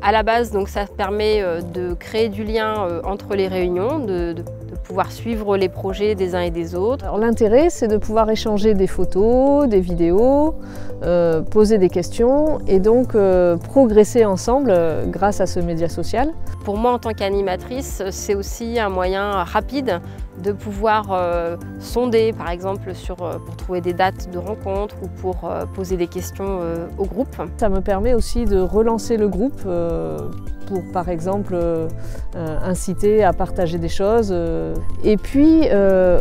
À la base, donc, ça permet de créer du lien entre les réunions, de pouvoir suivre les projets des uns et des autres. L'intérêt, c'est de pouvoir échanger des photos, des vidéos, poser des questions et donc progresser ensemble grâce à ce média social. Pour moi, en tant qu'animatrice, c'est aussi un moyen rapide de pouvoir sonder, par exemple, pour trouver des dates de rencontres ou pour poser des questions au groupe. Ça me permet aussi de relancer le groupe pour, par exemple, inciter à partager des choses. Et puis,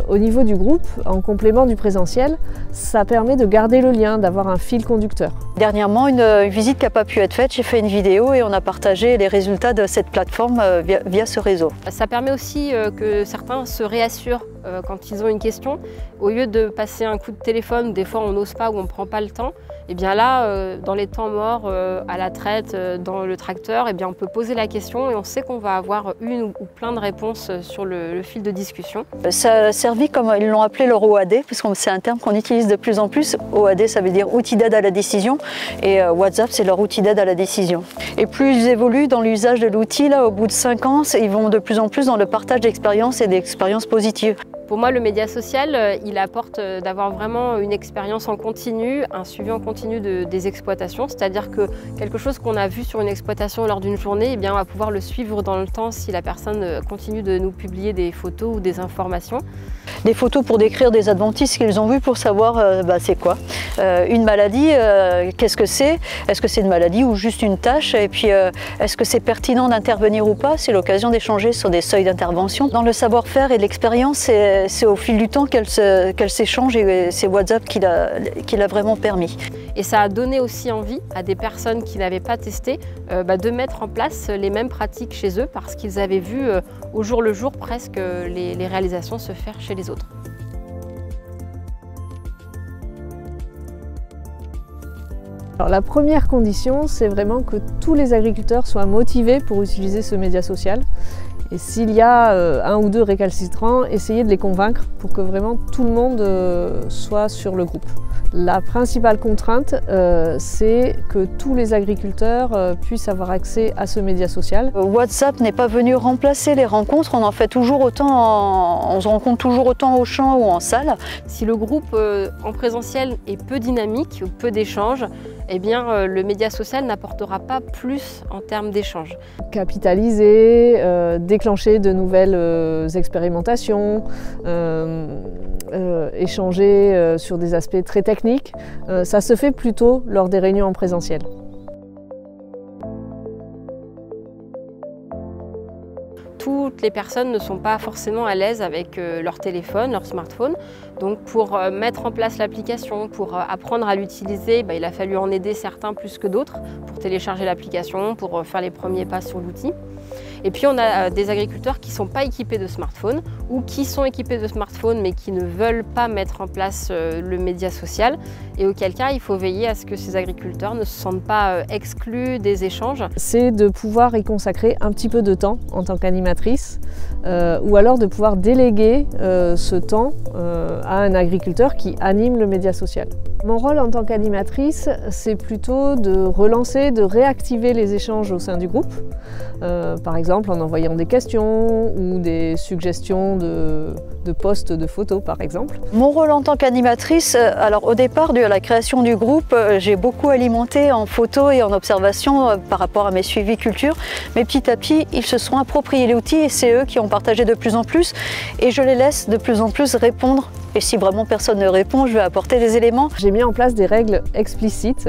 au niveau du groupe, en complément du présentiel, ça permet de garder le lien, d'avoir un fil conducteur. Dernièrement, une visite qui n'a pas pu être faite, j'ai fait une vidéo et on a partagé les résultats de cette plateforme via ce réseau. Ça permet aussi que certains se réassurent quand ils ont une question. Au lieu de passer un coup de téléphone, des fois on n'ose pas ou on ne prend pas le temps, et bien là, dans les temps morts, à la traite, dans le tracteur, et bien on peut poser la question et on sait qu'on va avoir une ou plein de réponses sur le fil de discussion. Ça a servi, comme ils l'ont appelé, leur OAD, parce que c'est un terme qu'on utilise de plus en plus. OAD, ça veut dire outil d'aide à la décision, et WhatsApp, c'est leur outil d'aide à la décision. Et plus ils évoluent dans l'usage de l'outil, là, au bout de 5 ans, ils vont de plus en plus dans le partage d'expériences et d'expériences positives. Pour moi, le média social, il apporte d'avoir vraiment une expérience en continu, un suivi en continu des exploitations, c'est-à-dire que quelque chose qu'on a vu sur une exploitation lors d'une journée, eh bien, on va pouvoir le suivre dans le temps si la personne continue de nous publier des photos ou des informations. Des photos pour décrire des adventices qu'ils ont vus pour savoir c'est quoi. Une maladie, qu'est-ce que c'est? Est-ce que c'est une maladie ou juste une tâche? Et puis, est-ce que c'est pertinent d'intervenir ou pas? C'est l'occasion d'échanger sur des seuils d'intervention. Dans le savoir-faire et l'expérience, c'est au fil du temps qu'elle s'échange et c'est WhatsApp qui l'a vraiment permis. Et ça a donné aussi envie à des personnes qui n'avaient pas testé de mettre en place les mêmes pratiques chez eux parce qu'ils avaient vu au jour le jour presque les réalisations se faire chez les autres. Alors, la première condition, c'est vraiment que tous les agriculteurs soient motivés pour utiliser ce média social. Et s'il y a un ou deux récalcitrants, essayez de les convaincre pour que vraiment tout le monde soit sur le groupe. La principale contrainte, c'est que tous les agriculteurs puissent avoir accès à ce média social. WhatsApp n'est pas venu remplacer les rencontres, on en fait toujours autant, on se rencontre toujours autant au champ ou en salle. Si le groupe en présentiel est peu dynamique ou peu d'échanges, eh bien, le média social n'apportera pas plus en termes d'échanges. Capitaliser, déclencher de nouvelles expérimentations, échanger sur des aspects très techniques, ça se fait plutôt lors des réunions en présentiel. Toutes les personnes ne sont pas forcément à l'aise avec leur téléphone, leur smartphone. Donc pour mettre en place l'application, pour apprendre à l'utiliser, il a fallu en aider certains plus que d'autres pour télécharger l'application, pour faire les premiers pas sur l'outil. Et puis on a des agriculteurs qui ne sont pas équipés de smartphone ou qui sont équipés de smartphone mais qui ne veulent pas mettre en place le média social et auquel cas il faut veiller à ce que ces agriculteurs ne se sentent pas exclus des échanges. C'est de pouvoir y consacrer un petit peu de temps en tant qu'animatrice ou alors de pouvoir déléguer ce temps à un agriculteur qui anime le média social. Mon rôle en tant qu'animatrice, c'est plutôt de relancer, de réactiver les échanges au sein du groupe, par exemple en envoyant des questions ou des suggestions de posts de photos par exemple. Mon rôle en tant qu'animatrice, alors au départ, dû à la création du groupe, j'ai beaucoup alimenté en photos et en observations par rapport à mes suivis culture, mais petit à petit, ils se sont appropriés l'outil et c'est eux qui ont partagé de plus en plus et je les laisse de plus en plus répondre. Et si vraiment personne ne répond, je vais apporter des éléments. J'ai mis en place des règles explicites,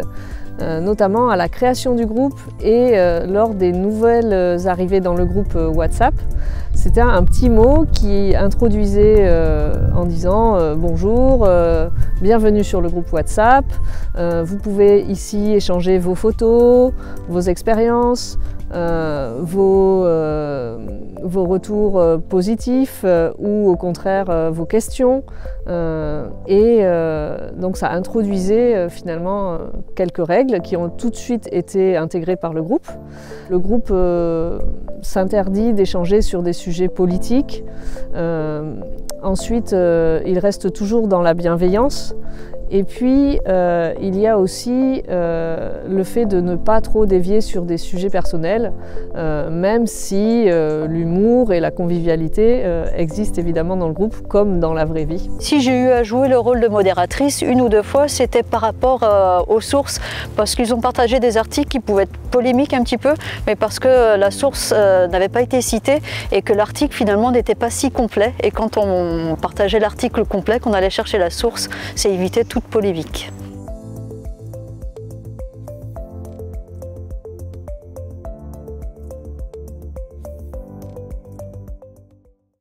notamment à la création du groupe et lors des nouvelles arrivées dans le groupe WhatsApp. C'était un petit mot qui introduisait en disant bonjour, bienvenue sur le groupe WhatsApp, vous pouvez ici échanger vos photos, vos expériences, vos retours positifs ou au contraire vos questions. Donc ça introduisait finalement quelques règles qui ont tout de suite été intégrées par le groupe. Le groupe s'interdit d'échanger sur des sujets politiques. Ensuite, il reste toujours dans la bienveillance Et puis, il y a aussi le fait de ne pas trop dévier sur des sujets personnels, même si l'humour et la convivialité existent évidemment dans le groupe, comme dans la vraie vie. Si j'ai eu à jouer le rôle de modératrice une ou deux fois, c'était par rapport aux sources, parce qu'ils ont partagé des articles qui pouvaient être polémiques un petit peu, mais parce que la source n'avait pas été citée et que l'article finalement n'était pas si complet. Et quand on partageait l'article complet, qu'on allait chercher la source, c'est éviter toute polémique.